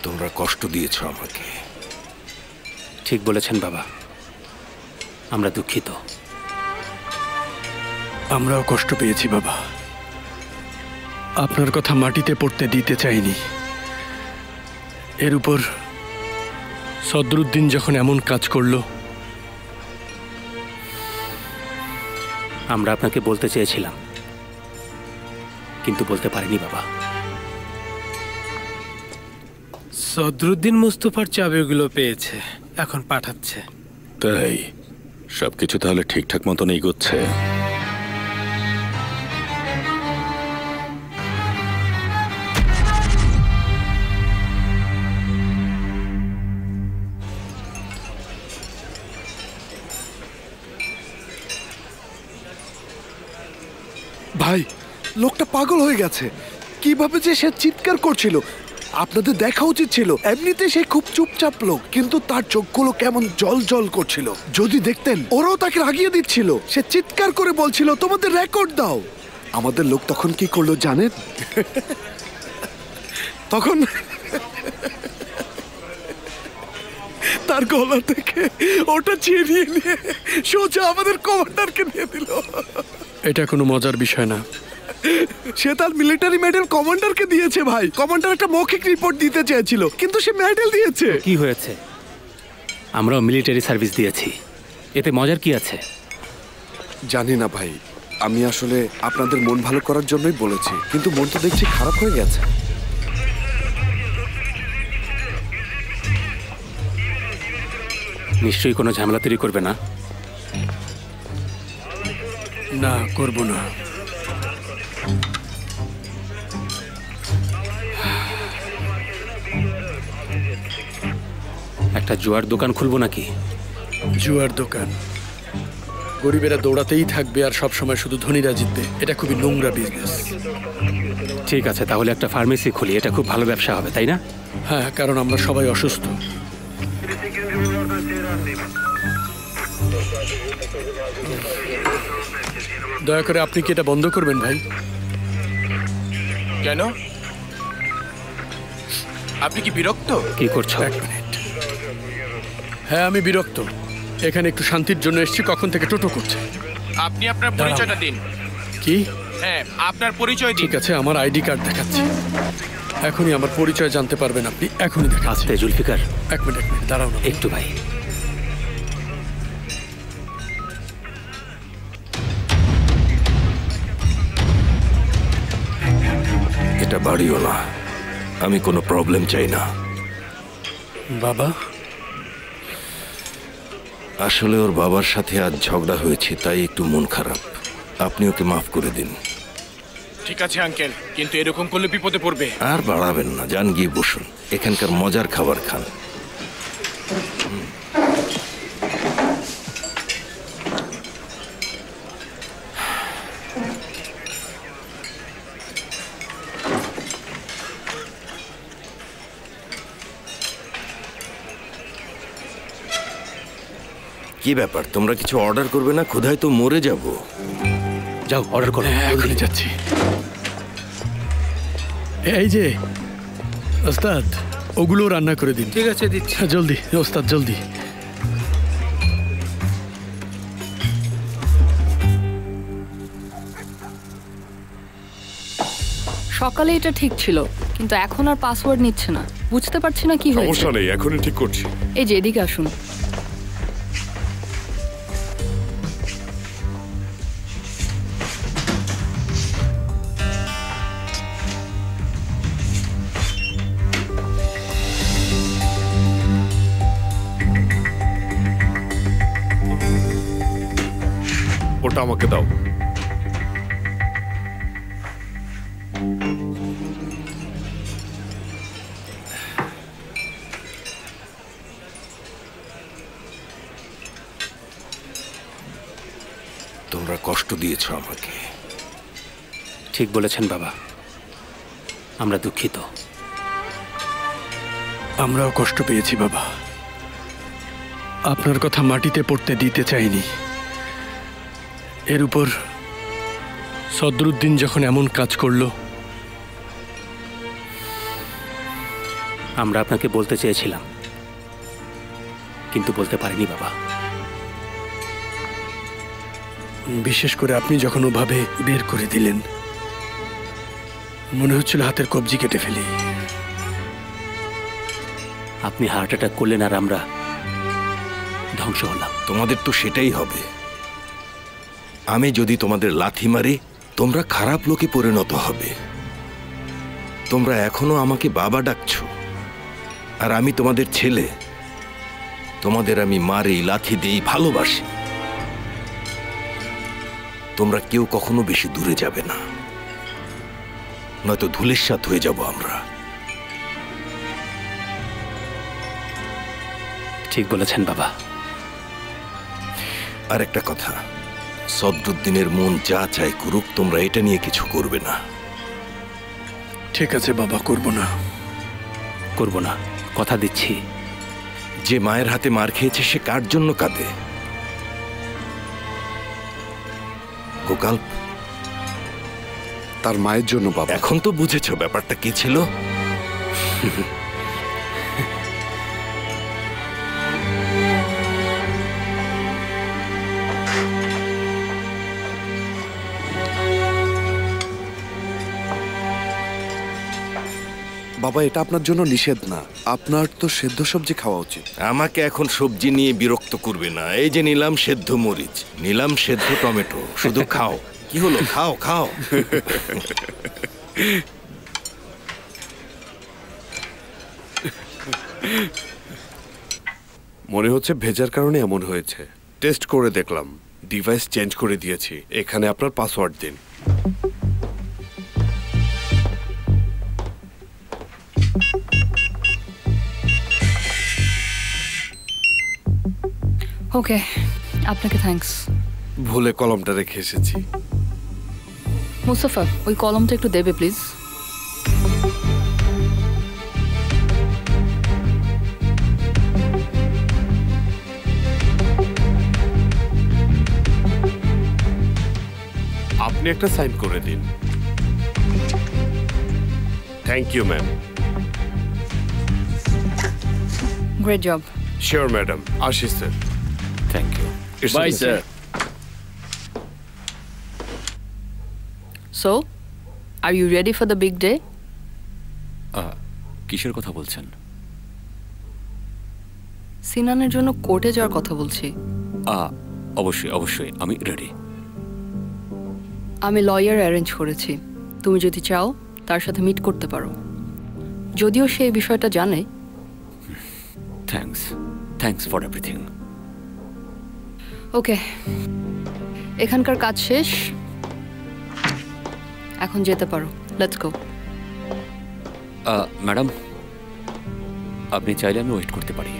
তোমরা কষ্ট দিয়েছ আমাকে। ঠিক বলেছেন বাবা, আমরা দুঃখিত। আমরাও কষ্ট পেয়েছি বাবা, আপনার কথা মাটিতে পড়তে দিতে চাইনি। এর উপর সদরুদ্দিন যখন এমন কাজ করলো, আমরা আপনাকে বলতে চেয়েছিলাম, কিন্তু বলতে পারিনি বাবা। সদরুদ্দিন মুস্তফার চাবিগুলো পেয়েছে, এখন পাঠাচ্ছে। তাই সবকিছু তাহলে ঠিকঠাক মতন এগোচ্ছে? ভাই, লোকটা পাগল হয়ে গেছে। কিভাবে যে সে চিৎকার করছিল আপনাদের দেখা উচিত ছিল। এমনিতে সে খুব চুপচাপ লোক, কিন্তু তার চোখগুলো কেমন জল জল করছিল। যদি দেখতেন, ওরাও তাকে রাগিয়ে দিচ্ছিল। সে চিৎকার করে বলছিল তোমাদের রেকর্ড দাও। আমাদের লোক তখন কি করলো জানেন? তখন তার গলা থেকে ওটা চিনিয়ে নিয়ে সোজা আমাদের কমান্ডারকে দিয়ে দিল। এটা কোনো মজার বিষয় না। সে তার মিলিটারি মেডেল কমান্ডারকে দিয়েছে ভাই। কমান্ডার একটা মৌখিক রিপোর্ট দিতে চেয়েছিল, কিন্তু সে মেডেল দিয়েছে। কি হয়েছে? আমরাও মিলিটারি সার্ভিস দিয়েছি, এতে মজার কি আছে? জানি না ভাই, আমি আসলে আপনাদের মন ভালো করার জন্যই বলেছি, কিন্তু মন তো দেখছি খারাপ হয়ে গেছে। নিশ্চয়ই কোনো ঝামেলা তৈরি করবে না? না, করব না। একটা জুয়ার দোকান খুলবো নাকি? জুয়ার দোকান? গরিবেরা দৌড়াতেই থাকবে আর সব সময় শুধু ধনীরা জিতবে। এটা খুবই নোংরা বিজনেস। ঠিক আছে, তাহলে একটা ফার্মেসি খুলি, এটা খুব ভালো ব্যবসা হবে, তাই না? হ্যাঁ, কারণ আমরা সবাই অসুস্থ। দয়া করে আপনি কি এটা বন্ধ করবেন ভাই? কেন? আপনি কি বিরক্ত? কি করছো? এক মিনিট। হ্যাঁ, আমি বিরক্ত। এখানে একটু শান্তির জন্য এসেছি, কখন থেকে টোটো করছে। আপনি আপনার পরিচয়টা দিন। কি? হ্যাঁ, আপনার পরিচয় দিন। ঠিক আছে, আমার আইডি কার্ড দেখাচ্ছি। এখনই আমার পরিচয় জানতে পারবেন আপনি, এখনই দেখাচ্ছি। আস্তে জুলফিকার, এক মিনিট দাঁড়াও না একটু ভাই। এটা বাড়িও না, আমি কোনো প্রবলেম চাই না। বাবা, আসলে ওর বাবার সাথে আজ ঝগড়া হয়েছে, তাই একটু মন খারাপ। আপনি ওকে মাফ করে দিন। ঠিক আছে আঙ্কেল, কিন্তু এরকম করলে বিপদে পড়বে। আর বাড়াবেন না, যান গিয়ে বসুন, এখানকার মজার খাবার খান। কি ব্যাপার, তোমরা কিছু অর্ডার করবে না? ক্ষুধায় তো মরে যাব। যাও অর্ডার করো। এখনই যাচ্ছি। এই যে ওস্তাদ, ওগুলো রান্না করে দিন। ঠিক আছে, দিচ্ছি। জলদি ওস্তাদ, জলদি। সকালে এটা ঠিক ছিল, কিন্তু এখন আর পাসওয়ার্ড নিচ্ছে না। বুঝতে পারছি না কি হয়েছে। সমস্যা নেই, এখনই ঠিক করছি। এই যে এদিকে আসুন। ওটা আমাকে দাও। তোমরা কষ্ট দিয়েছ আমাকে। ঠিক বলেছেন বাবা, আমরা দুঃখিত। আমরাও কষ্ট পেয়েছি বাবা, আপনার কথা মাটিতে পড়তে দিতে চাইনি। এর উপর সদরুদ্দিন যখন এমন কাজ করলো, আমরা আপনাকে বলতে চেয়েছিলাম, কিন্তু বলতে পারিনি বাবা। বিশেষ করে আপনি যখন ওভাবে বের করে দিলেন, মনে হচ্ছিল হাতের কবজি কেটে ফেলি। আপনি হার্ট অ্যাটাক করলেন আর আমরা ধ্বংস হলাম। তোমাদের তো সেটাই হবে। আমি যদি তোমাদের লাথি মারি, তোমরা খারাপ লোকে পরিণত হবে। তোমরা এখনো আমাকে বাবা ডাকছো, আর আমি তোমাদের ছেলে। তোমাদের আমি মারি, লাথি দেই, ভালোবাসি। তোমরা কেউ কখনো বেশি দূরে যাবে না, নয়তো ধুলিস্যাৎ হয়ে যাব আমরা। ঠিক বলেছেন বাবা। আর একটা কথা, সদরুদ্দিনের মন যা চায় করুক, তোমরা এটা নিয়ে কিছু করবে না। ঠিক আছে বাবা, করব না। করব না, কথা দিচ্ছি। যে মায়ের হাতে মার খেয়েছে সে কার জন্য কাঁদে? গোকাল, তার মায়ের জন্য বাবা। এখন তো বুঝেছো ব্যাপারটা কি ছিল। বাবা, এটা আপনার জন্য নিষেধ না। আপনার তো সেদ্ধ সবজি খাওয়া উচিত। আমাকে এখন সবজি নিয়ে বিরক্ত করবে না। এই যে নিলাম সেদ্ধ মরিচ, নিলাম সেদ্ধ টমেটো, শুধু খাও। কি হলো? খাও খাও। মনে হচ্ছে ভেজার কারণে এমন হয়েছে। টেস্ট করে দেখলাম, ডিভাইস চেঞ্জ করে দিয়েছি। এখানে আপনার পাসওয়ার্ড দিন। ওকে, আপনাকে থ্যাঙ্কস। ভুলে কলমটা রেখে এসেছি। মুস্তাফা, ওই কলমটা একটু দেবে প্লিজ? আপনি একটা সাইন করে দিন। Thank you ma'am. Great job. Sure madam. আসি sir. Thank you. Bye sir. So, are you ready for the big day? কিসের কথা বলছেন? সিনানের জন্য কোর্টে যাওয়ার কথা বলছি। অবশ্যই অবশ্যই, আমি রেডি। আমি লয়ার অ্যারেঞ্জ করেছি। তুমি যদি চাও তার সাথে মিট করতে পারো, যদিও সে এই বিষয়টা জানে। Thanks for everything. ওকে, এখানকার কাজ শেষ, এখন যেতে পারো। Let's go. ম্যাডাম, আপনি চাইলে আমি ওয়েট করতে পারি,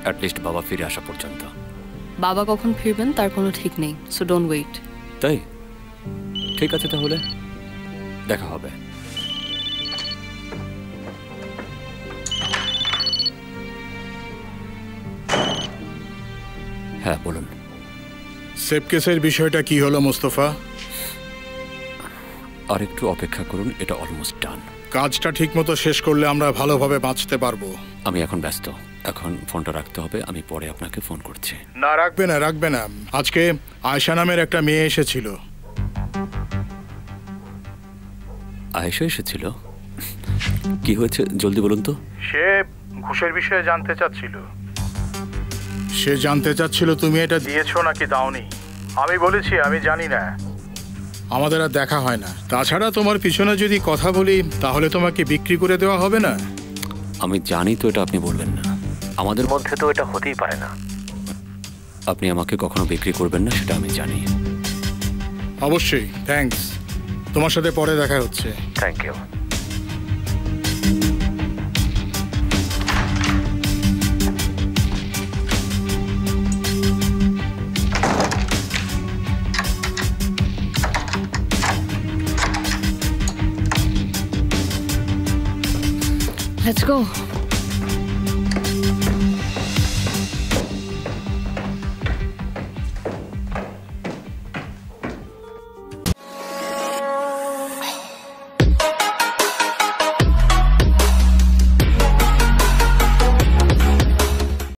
অ্যাটলিস্ট বাবা ফিরে আসা পর্যন্ত। বাবা কখন ফিরবেন তার কোনো ঠিক নেই, সো ডোন্ট ওয়েট। তাই ঠিক আছে, তাহলে দেখা হবে। হ্যাঁ বলুন। সেফকেসের বিষয়টা কি হলো মোস্তফা? আর একটু অপেক্ষা করুন, এটা অলমোস্ট ডান। কাজটা ঠিকমতো শেষ করলে আমরা ভালোভাবে বাঁচতে পারবো। আমি এখন ব্যস্ত, এখন ফোনটা রাখতে হবে। আমি পরে আপনাকে ফোন করছি। না, রাখবে না। আজকে আয়শা নামের একটা মেয়ে এসেছিল। আয়েশা এসেছিল? কি হয়েছে জলদি বলুন তো। সে ঘুষের বিষয়ে জানতে চাচ্ছিল। সে জানতে চাচ্ছিল তুমি এটা দিয়েছো নাকি দাওনি। আমি বলেছি আমি জানি না, আমাদের আর দেখা হয় না। তাছাড়া তোমার পিছনে যদি কথা বলি তাহলে তোমাকে বিক্রি করে দেওয়া হবে না। আমি জানি তো এটা আপনি বলবেন না, আমাদের মধ্যে তো এটা হতেই পারে না। আপনি আমাকে কখনো বিক্রি করবেন না সেটা আমি জানি। অবশ্যই, থ্যাঙ্কস। তোমার সাথে পরে দেখা হচ্ছে। Thank you. Let's go.